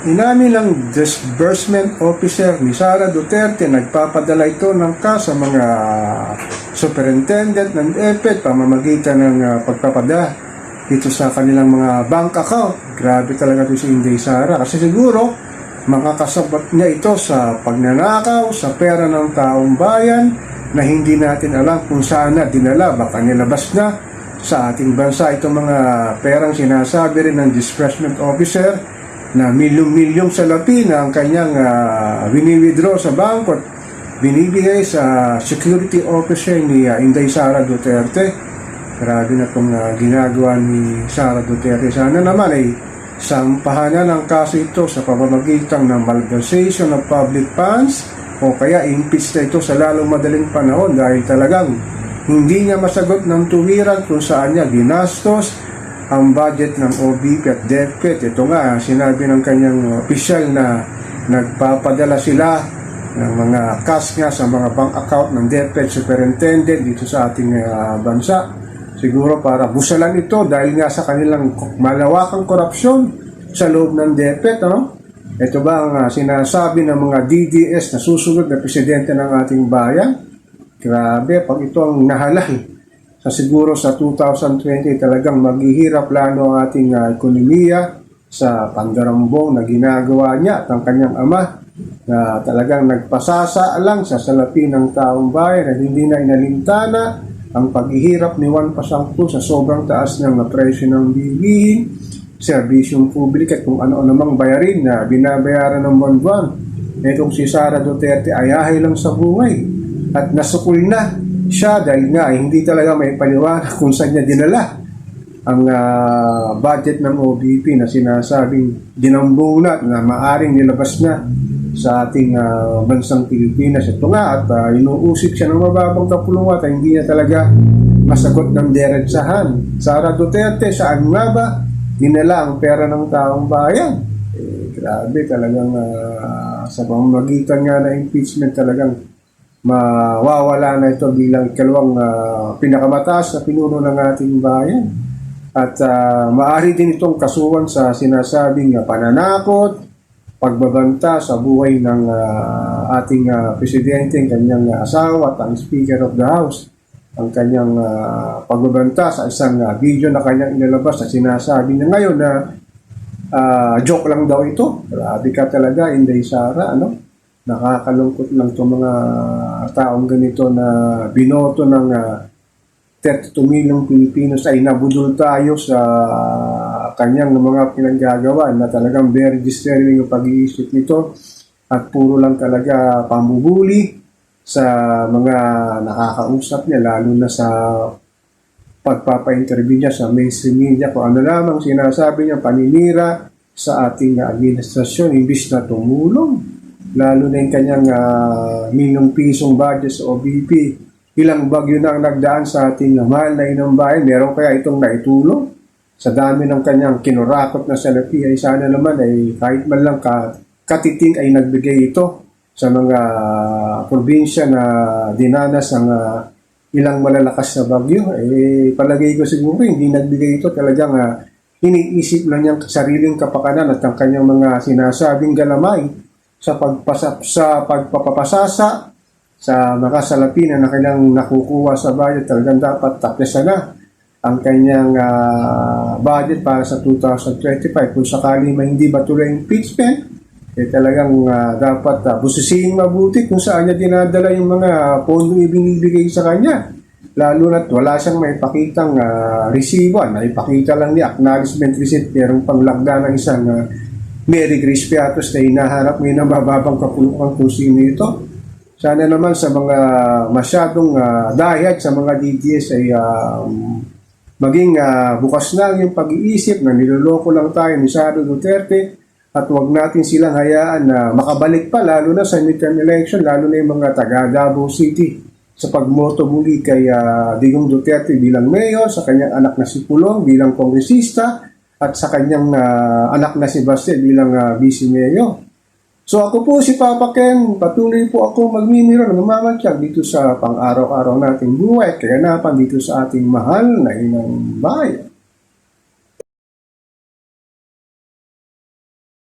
Inamin ng disbursement officer ni Sara Duterte, nagpapadala ito ng cash sa mga superintendent ng DepEd pamamagitan ng pagpapadala dito sa kanilang mga bank account. Grabe talaga ito si Inday Sara, kasi siguro makakasabot niya ito sa pagnanakaw sa pera ng taong bayan na hindi natin alam kung saan na dinala. Baka nilabas na sa ating bansa itong mga perang sinasabi rin ng disbursement officer na milyong-milyong salapi na ang kanyang wini-withdraw sa bangko at binibigay sa security officer ni Inday Sara Duterte. Grabe na itong ginagawa ni Sara Duterte. Sana naman ay sampahan na ng kaso ito sa pamamagitan ng malversation of public funds o kaya impeach na ito sa lalong madaling panahon, dahil talagang hindi niya masagot ng tuwiran kung saan niya ginastos ang budget ng OBP at DepEd. Ito nga, sinabi ng kanyang opisyal na nagpapadala sila ng mga cash nga sa mga bank account ng DepEd superintendent dito sa ating bansa. Siguro para busalan ito dahil nga sa kanilang malawakang korupsyon sa loob ng DepEd. Ito ba ang sinasabi ng mga DDS na susunod na presidente ng ating bayan? Grabe, pag ito ang nahalal, siguro sa 2020 talagang maghihirap lalo ang ating ekonomiya sa pandarambong na ginagawa niya at ang kanyang ama na talagang nagpasasa lang sa salapi ng taong bayan at hindi na inalintana ang paghihirap ni Juan Pasangko sa sobrang taas ng presyo ng bilihin, serbisyong publiko at kung ano namang bayarin na binabayaran ng buwan-buwan. Itong si Sara Duterte ayahay lang sa buhay at nasukul na siya dahil nga hindi talaga may paliwanag kung saan niya dinala ang budget ng OBP na sinasabing dinambong na maaring nilabas na sa ating bansang Pilipinas. Ito nga at inuusik siya ng mababang kapulungan at hindi niya talaga masagot ng diretsahan. Sara Duterte, saan nga ba dinala ang pera ng taong bayan? Grabe talagang sa pamamagitan nga na impeachment talagang mawawala na ito bilang ikalawang pinakamataas na pinuno ng ating bayan. At maaari din itong kasuhan sa sinasabing pananakot, pagbabanta sa buhay ng ating presidente, ang kanyang asawa at ang Speaker of the House. Ang kanyang pagbabanta sa isang video na kanyang inilabas na sinasabi niya ngayon na joke lang daw ito. Grabe ka talaga, Inday Sara, Nakakalungkot lang itong mga taong ganito na binoto ng 32 milyong Pilipinos ay nabudol tayo sa kanyang mga pinaggagawa na talagang very disturbing yung pag-iisip nito at puro lang talaga pamubuli sa mga nakakausap niya, lalo na sa pagpapa-interview niya sa mainstream media kung ano lamang sinasabi niya, paninira sa ating administrasyon imbis na tumulong. Lalo na yung kanyang milyong pisong budget sa OBP. Ilang bagyo na ang nagdaan sa ating mahal na inang bayan. Meron kaya itong naitulong? Sa dami ng kanyang kinurakot na salapi ay sana naman ay kahit man lang katiting ay nagbigay ito sa mga probinsya na dinanas ang ilang malalakas na bagyo. Palagay ko siguro hindi nagbigay ito, talagang iniisip lang niyang sariling kapakanan at ang kanyang mga sinasabing galamay sa pagpapasasa sa mga salapi na kailang nakukuha sa budget. Talagang dapat tapusin na ang kanyang budget para sa 2025. Kung sakali hindi ba tuloy impeachment, talagang dapat busisiin mabuti kung saan niya dinadala yung mga pondo ibinibigay sa kanya. Lalo na't wala siyang maipakitang resibo. Naipakita lang niya acknowledgement receipt, merong panglagda ng isang Mary Grace Piatos na hinaharap ngayon ng mababang kapulungan kung sino ito. Sana naman sa mga masyadong dahil sa mga DDS ay maging bukas na yung pag-iisip na niloloko lang tayo ni Sara Duterte at huwag natin silang hayaan na makabalik pa, lalo na sa midterm election, lalo na yung mga taga Davao City sa pagmoto muli kay Digong Duterte bilang mayor, sa kanyang anak na si Pulong bilang kongresista, at sa kanyang anak na si Baste bilang vice mayor. So ako po si Papa Ken, patuloy po ako magmimiro ng mamamatsyag dito sa pang-araw-araw nating buhay at kaganapan dito sa ating mahal na inang bayan.